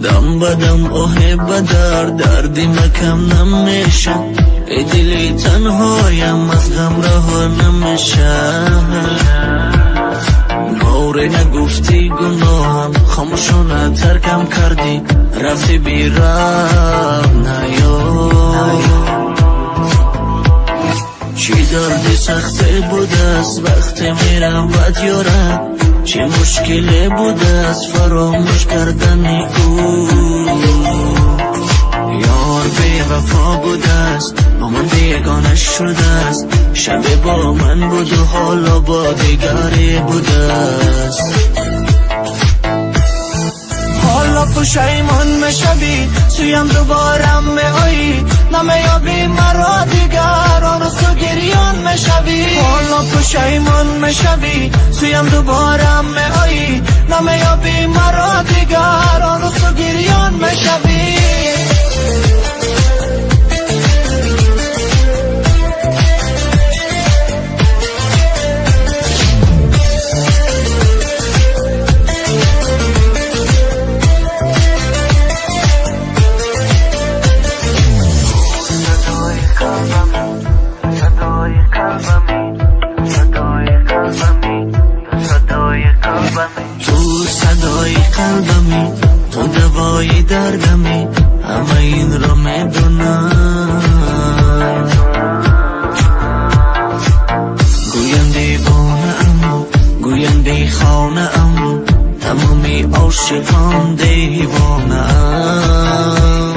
دم بدم اوه دردی مکم نمیشه، ای دلی تنهایم از غم رها نمیشه. باره نگفتی گناهم، خاموشونه ترکم کردی، رفتی بیرم نیای. چی دردی سخته بوده است وقتی میرم بد یارم، چه مشکلی بوده است فراموش کردنی او. یار بی وفا بوده است با من بیگانه شده است، شب با من بود و حالا با دیگری بوده است. حالا پشیمان میشوی سویم دوباره میایی، نمیابی مرا دیگر آن سو گریان میشوی. حالا پشیمان میشوی سویم دوباره میایی، نمیابی مرا دیگر آن سو گریان میشوی. تو صدای قلبمی، تو دوای دردمی، همه این رو میدونم. گویم دیوانه ام، گویم بیخانه ام، تمامی عاشقان دیوانه ام.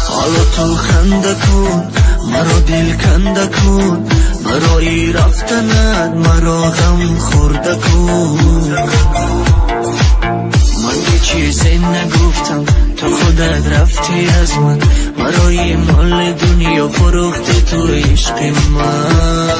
حالا تو خنده کن مرا دل کنده کن، برای رفتنت مرا غم خورده کن. من یه چیزی نگفتم تو خودت رفتی از من، برای مال دنیا فروختی تو عشق من.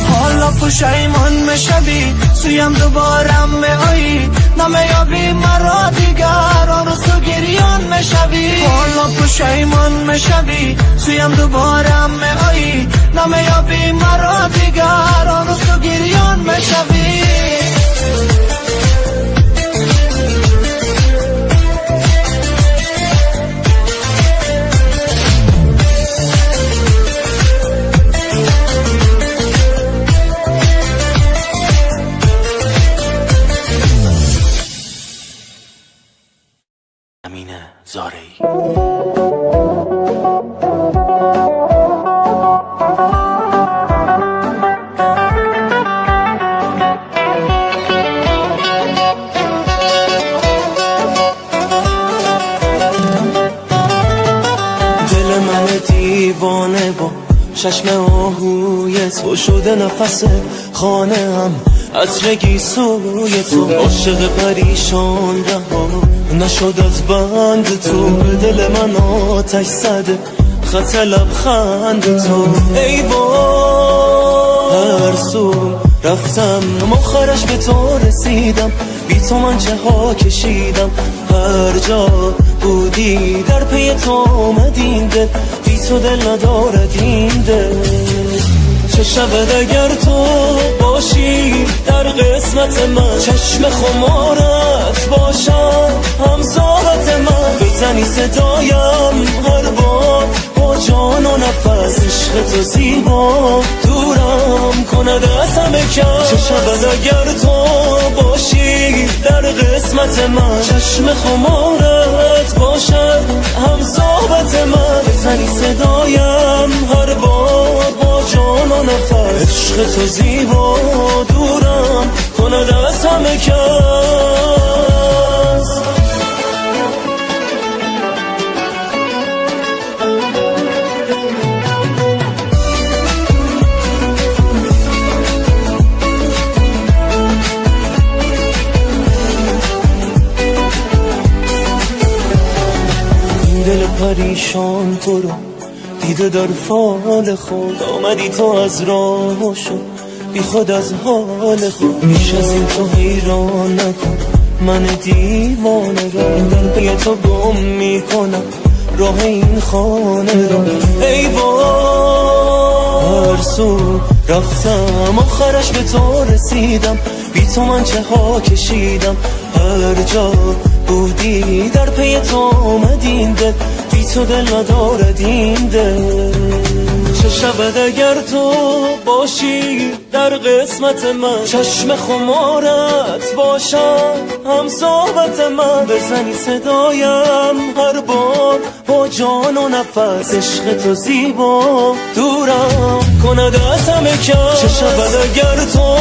حالا پشیمان میشوی سویم دوباره میایی، نمیابی مرا دیگر آن سو گریان میشوی. حالا پشیمان میشوی سویم دوباره میایی، نمیابی مرا دیگر آن سو گریان میشوی. امین زارعی. دل من دیوانه با چشم آهوی تو شده نفس خانه هم، عطر سوی تو عاشق پریشان رها نشد از بند تو. دل من آتش زده خط لبخند تو. ای هر سو رفتم مخارش به تو رسیدم، بی تو من چه ها کشیدم. هر جا بودی در پی تو آمدین دل، بی تو دل ندارد این دل. چه شود اگر تو باشی در قسمت من، چشم خمارت باشم همزاد من. بزنی صدایم هر بار با جان و نفس، عشق تو زیبا دورم کند از همه کس. چه شود اگر تو باشی در قسمت من، چشم خمارت باشم همزاد من. بزنی صدایم هر بار با جان و نفس، عشق تو زیبا دورم کند از همه کس. دل پریشان تو رو دیده در فال خود، آمدی تو از راه شد بی خود از حال خود. بیش از این تو حیران نکن من دیوانه را، در پی تو گم میکنم راه این خانه را. ای هر سو رفتم آخرش به تو رسیدم، بی تو من چه ها کشیدم. هر جا بودی در پی تو آمدین دل، بی تو دل ندارد این دل. چه شود اگر تو باشی در قسمت من، چشم خمارت باشم هم صحبت من. بزنی صدایم هر بار با جان و نفس، عشق تو زیبا دورم کند از همه کس. چه شود اگر تو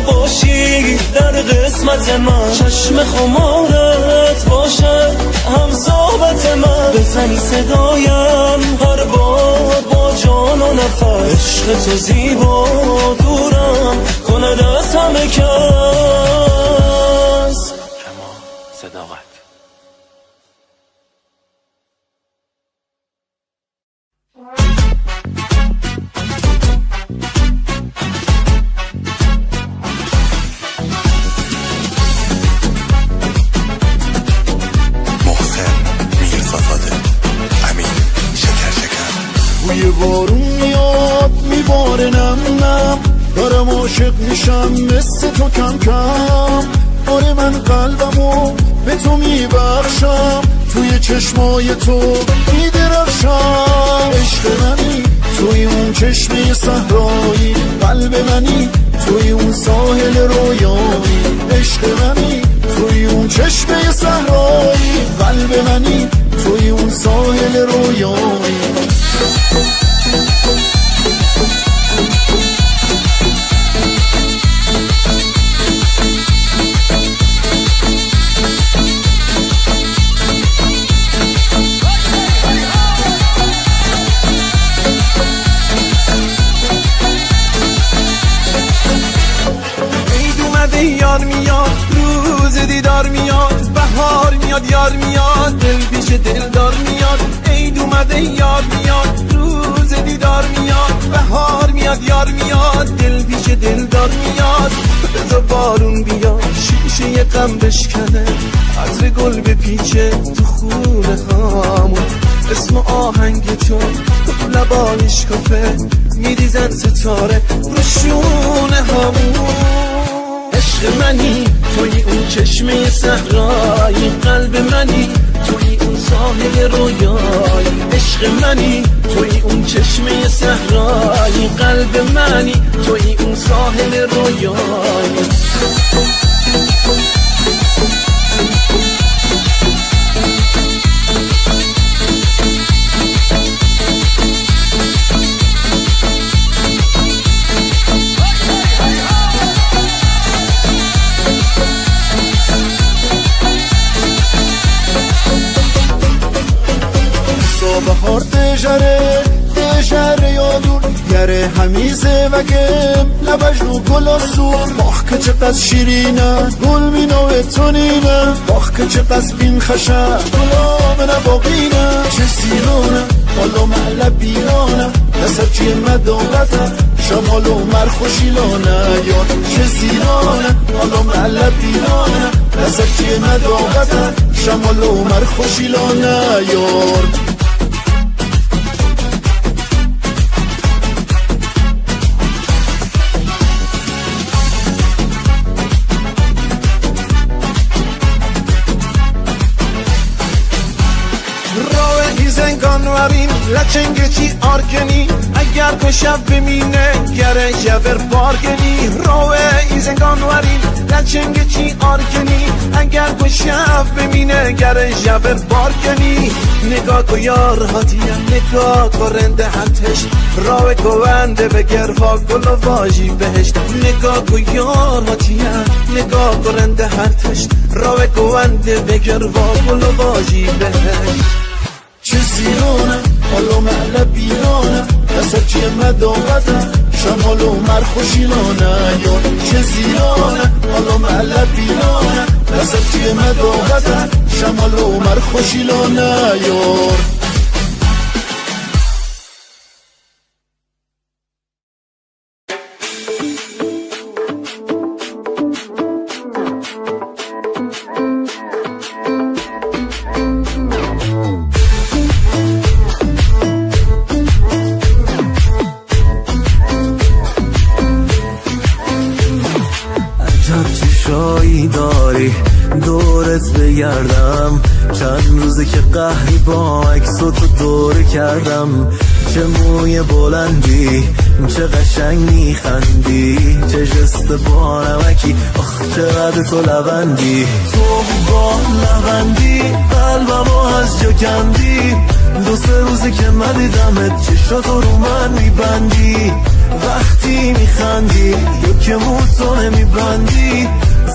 باشی در قسمت من، چشم خمارت باشم هم صحبت من. بزنی صدایم هر بار با جان و نفس، عشق تو زیبا دورم کند از همه کس. اما صداقت بوی بارون میاد میباره نم نم، دارم عاشق میشم مثل تو کم کم. آره من قلبمو به تو میبخشم، توی چشمای تو میدرخشم. عشق منی توی اون چشمه صحرایی، قلب منی توی اون ساحل رویایی. عشق منی توی اون چشمه صحرایی، قلب منی توی اون ساحل رویایی. یار میاد روز دیدار میاد، بهار میاد یار میاد، دل پیش دلدار میاد. عید اومده یار میاد روز دیدار میاد، بهار میاد یار میاد، دل پیش دلدار میاد. بذار بارون بیاد شیشه غم بشکنه، عطر گل بپیچه تو خونه هامون. اسم آهنگ چون لبانش کافه، میریزن ستاره رو شونه هامون. عشق منی توی اون چشمه صحرایی، قلب منی توی اون ساحل رویایی. عشق منی توی اون چشمه صحرایی، قلب منی توی اون ساحل رویایی. بهار دژره یادون گره همیزه و گم لبش رو گل سون. باخ که چقدر شیرینه گل مینوه تونینه، باخ که چقدر بین خشه گلام نباقینه. چه سیرانه حالا معله بیرانه، نصر چیه مداغته شمال و مرخوشیلانه. یاد چه زیرانه حالا معله بیرانه، نصر چیه مداغته شمال و مرخوشیلانه. یاد لچنگ چی آرگنی اگر کشف بمینه گره جبر بارگنی. روه ایزنگان ورین لچنگ چی آرگنی اگر کشف بمینه گره جبر بارگنی. نگاه کو یار هاتیه نگاه کو رنده هتش، روه گونده به گرفا گل و واجی بهشت. نگاه کو یار هاتیه نگاه کو رنده هتش، روه گونده به گرفا گل و واجی بهشت. چه زیرانه حالا معله بیرانه، نصر چیه مداغته شمال و مرخوشیلانه. یا چه زیرانه حالا معله بیرانه، نصر چیه مداغته شمال و مرخوشیلانه. یار جایی داری دورت بگردم، چند روزه که قهری با عکساتو دوره کردم. چه موی بلندی، چه قشنگ میخندی، چه جست با نمکی، آخ چقدر تو لبندی. تو با لبندی قلبمو از جا کندی، دو سه روزه که ندیدمت چشاتو رو من میبندی. وقتی میخندی یا که موتو نمیبندی،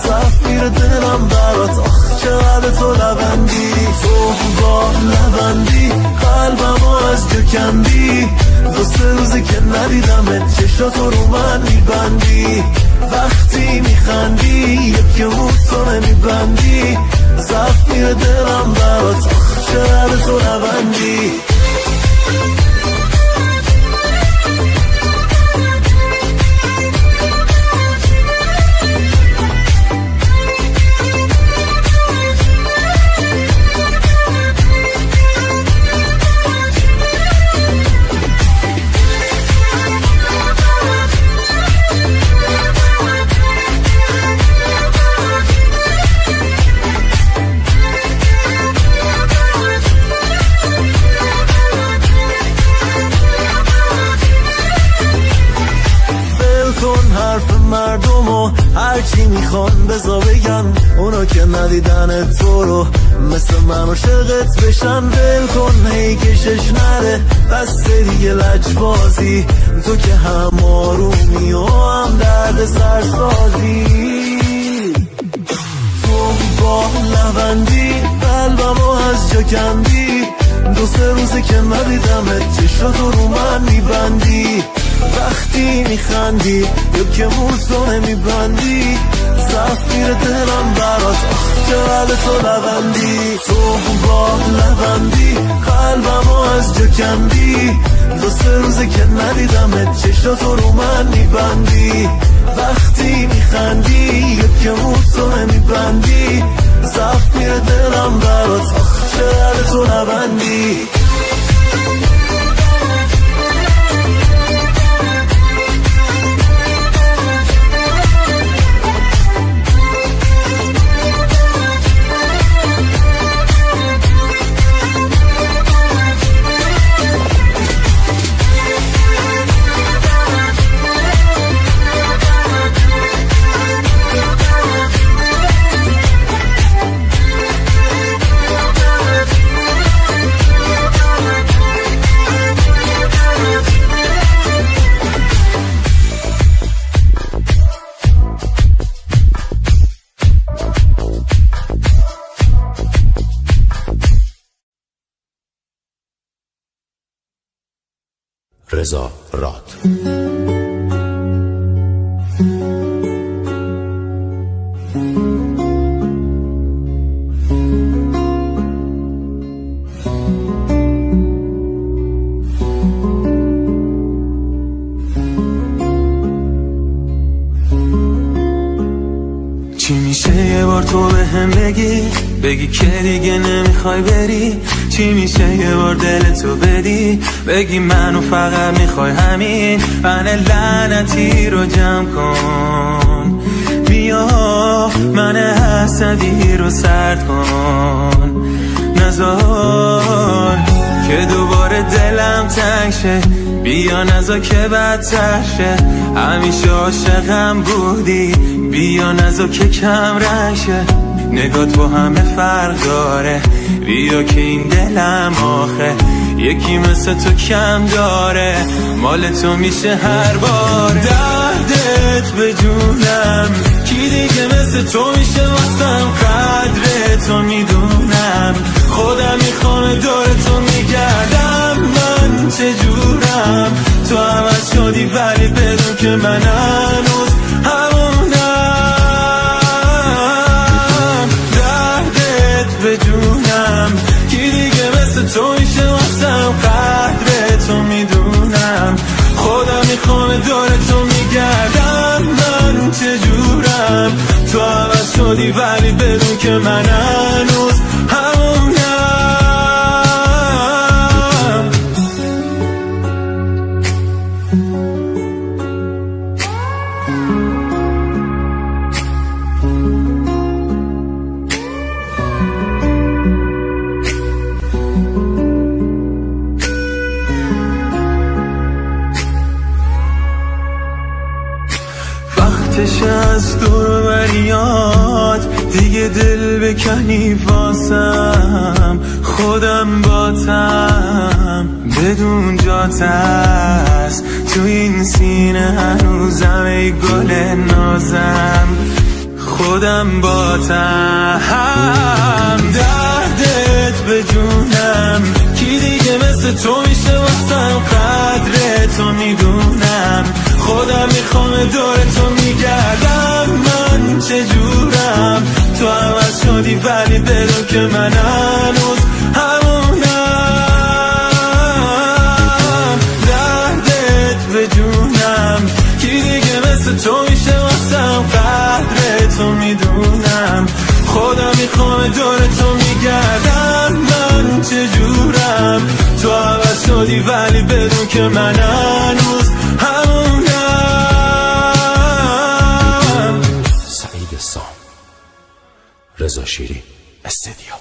صف میره دلم برات، آخ چقدر تو لبندی. تو با لبندی قلبمو از جا کندی، دو سه روزه که ندیدمت چشاتو رو من میبندی. وقتی میخندی یا که موتو نمیبندی، صف میره دلم برات، آخ چقدر تو لبندی. مردمو هرچی میخوان بزا بگن، اونا که ندیدن تو رو مثل من عاشقت بشن. ول کن هی کشش نره بس دیگه لجبازی، تو که هم آرومی و هم درد سرسازی. تو با لبندی قلبمو از جا کندی، دو سه روزه که ندیدمت چشاتو رو من میبندی. وقتی میخندی یا که موتو نمیبندی، صف میره دلم برات، آخ چقدر تو لبندی. تو با لبندی قلبمو از جا کندی، دو سه روزه که ندیدمت چشاتو رو من میبندی. وقتی میخندی یا که موتو نمیبندی، صف میره دلم برات، آخ چقدر تو لبندی. رضا راد. چی میشه یه بار تو به هم بگی که دیگه نمیخوای بری؟ چی میشه یه بار دلتو بدی بگی منو فقط میخوای همین؟ من لعنتی رو جمع کن، بیا من حسدی رو سرد کن، نذار که دوباره دلم تنگ شه، بیا نذار که بدتر شه، همیشه عاشقم بودی، بیا نذار که کم رنگ شه، نگات با همه فرق داره، بیا که این دلم آخه یکی مثل تو کم داره، مال تو میشه هر بار. دردت به جونم کی دیگه مثل تو میشه واسم، قدر تو میدونم، خودم میخوام دور تو میگردم، من چجورم تو عوض شدی ولی بدون که من هنوز همونم. دردت به جونم کی دیگه مثل تو میشه واسم، قدر تو میدونم، خودم میخوام دور تو میگردم، من چجورم تو عوض شدی ولی بدون که من هنوز همونم. آتش از دور بریاد دیگه دل بکنی واسم، خودم باتم بدون جات است تو این سینه هنوزم ای گل نازم، خودم باتم دردت به جونم، کی دیگه مثل تو میشه واسم، قدر تو میدونم، خودم میخوام دور تو میگردم، من چجورم تو عوض شدی ولی بدون که من هنوز همونم، دردت به جونم، کی دیگه مثل تو میشه واسم، قدر تو میدونم، خودم میخوام دور تو میگردم، من چجورم تو عوض شدی ولی بدون که من هنوز همونم. سعید سام، رضا شیری، استدیو.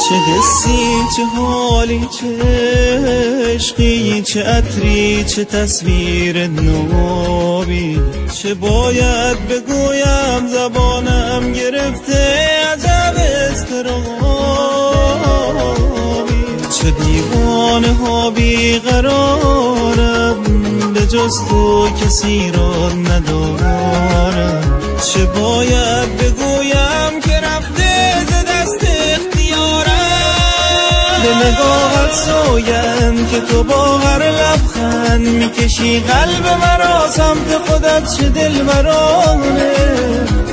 چه حسی، چه حالی، چه عشقی، چه عطری، چه تصویر نابی، چه باید بگویم زبانم گرفته عجب اضطرابی، چه دیوانه ها بیقرارم به جز تو کسی را ندارم، چه باید بگویم که رفته ز دست اختیارم، به نگاهت سویم که تو با هر لبخند میکشی قلب مرا سمت خودت، چه دلبرانه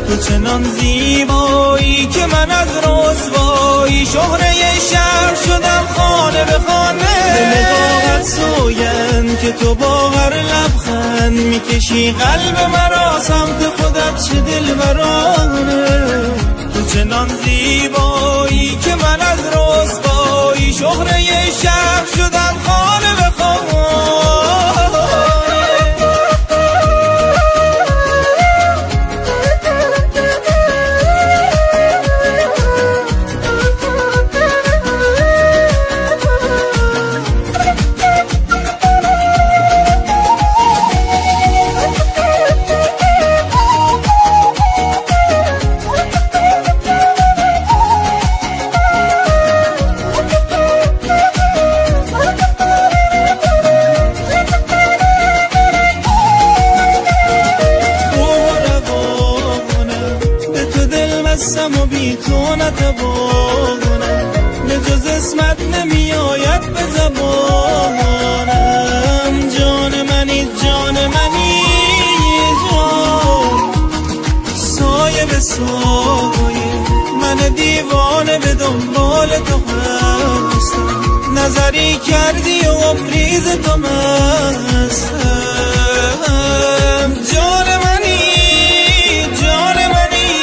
تو چنان زیبایی که من از رسوایی شهره شهر شدم خانه به خانه، به نگاهت سویم که تو با هر لبخند میکشی قلب مرا سمت خودت، چه دلبرانه تو چنان زیبایی که من از رسوایی شهره شهر شدم خانه به خانه. و بی تو نتوانم به جز اسمت نمی آید به زبانم، جان منی جان منی جان، سایه به سایه من دیوانه به دنبال تو هستم، نظری کردی و عمریز تو مستم، جان منی جان منی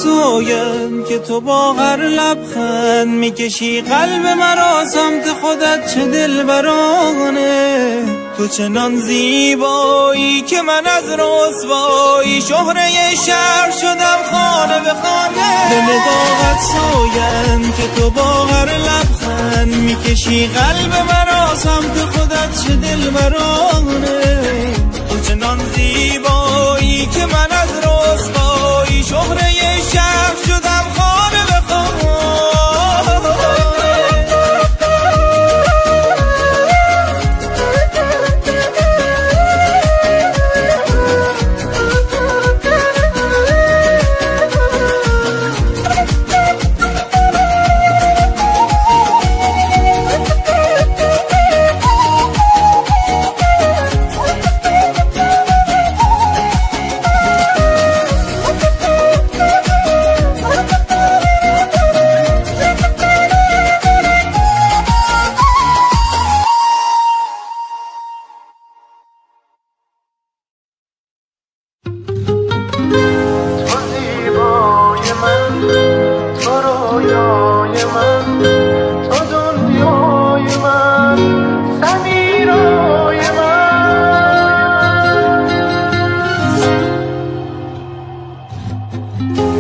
سویم که تو با هر لبخند میکشی قلب مرا سمت خودت، چه دلبرانه تو چنان زیبایی که من از رسوایی شهره شهر شدم خانه به خانه، به نگاهت سویم که تو با هر لبخند میکشی قلب مرا سمت خودت، چه دلبرانه تو چنان زیبایی که من از رسوایی شهره شهر شدم خانه به خانه.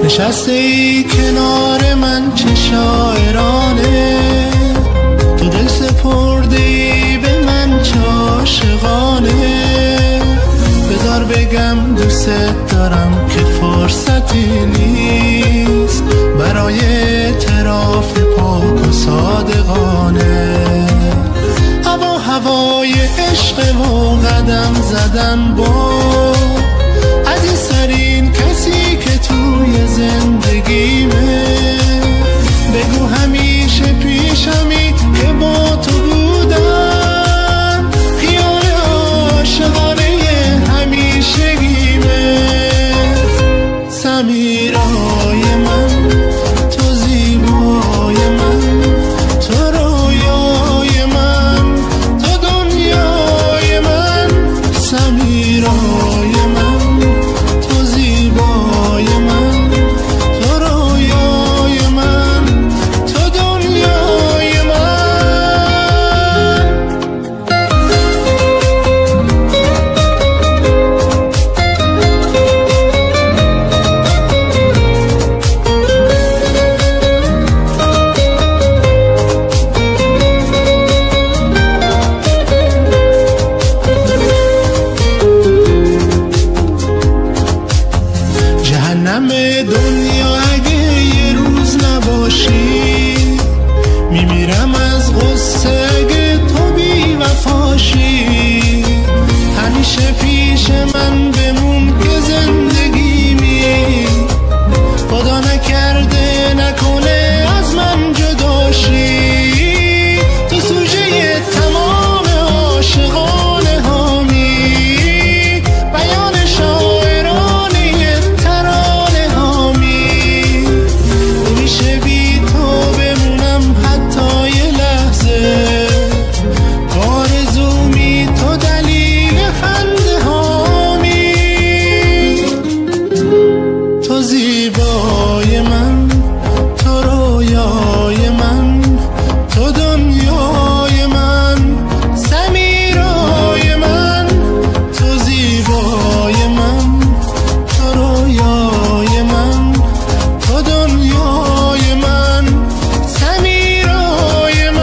نشسته ای کنار من چه شاعرانه، تو دل سپرده ای به من چه عاشقانه. بذار بگم دوست دارم که فرصتی نیست برای اعتراف پاک و صادقانه. هوای عشق و قدم زدن با عزیزترین کسی که توی زندگیمه. بگو همیشه پیشمی که با تو بودم، خیال عاشقانه همیشگیمه. سمیرای من، تو زیبای من، تو رویای من، تو دنیای من. سمیرای من، تو زیبای من، تو رویای من، تو دنیای من. جهنم دنیا اگه یه روز نباشی، میمیرم از غصه اگه تو بی وفاشی. همیشه پیش من بمون که زندگیمی، خدا نکرده نکنه از من جداشی. تو سوژه تمام عاشقانه هامی، بیان شاعرانه ترانه هامی. میشه بی تو بمونم حتی یه لحظه، آرزومی تو دلیل خنده هامی. تو زیبای من، تو رویای من، تو دنیای من. سمیرای من، تو زیبای من، تو رویای من، تو دنیای من. سمیرای من.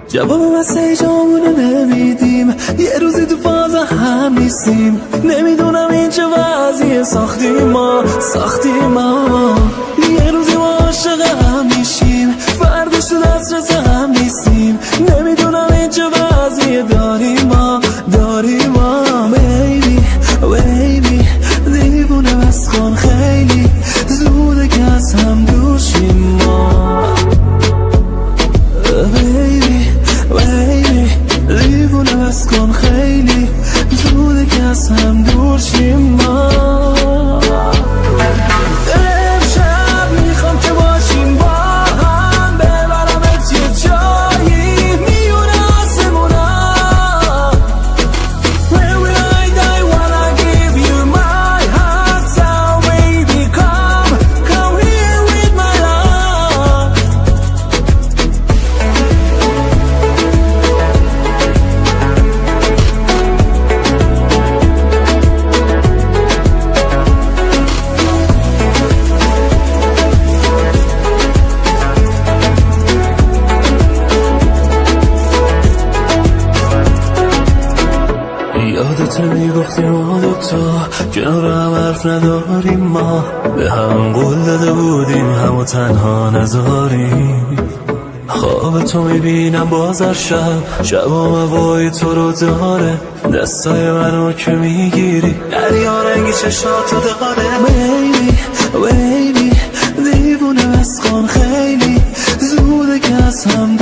جواب مسیج همونو نمیدیم، یه روزی تو فاز هم نیستیم. نمیدونم این چه وضعیه، ساختیم ما یه روزی ما عاشق هم میشیم، فردش تو دسترس هم نیستیم. نمیدونم این چه وضعیه، داریم ما بیبی بیبی. دیوونه بس کن خیلی زوده که از هم دور شیم ما. بیبی بیبی دیوونه بس کن خیلی زوده که از هم دور شیم ما. امشب میخوام که باشیم با هم، ببرمت یه جایی میونه آسمونا. When will I die wanna give you my heart, so baby come here with my love. یادت میگفتی ما دوتا کنار هم حرف نداریم، ما به هم قول داده بودیم همو تنها نذاریم. خواب تو میبینم بازر شب و هوای تو رو داره، دستای منو که میگیری دریا رنگی چشاتو داره. بیبی بیبی دیوونه بس کن خیلی زوده که از هم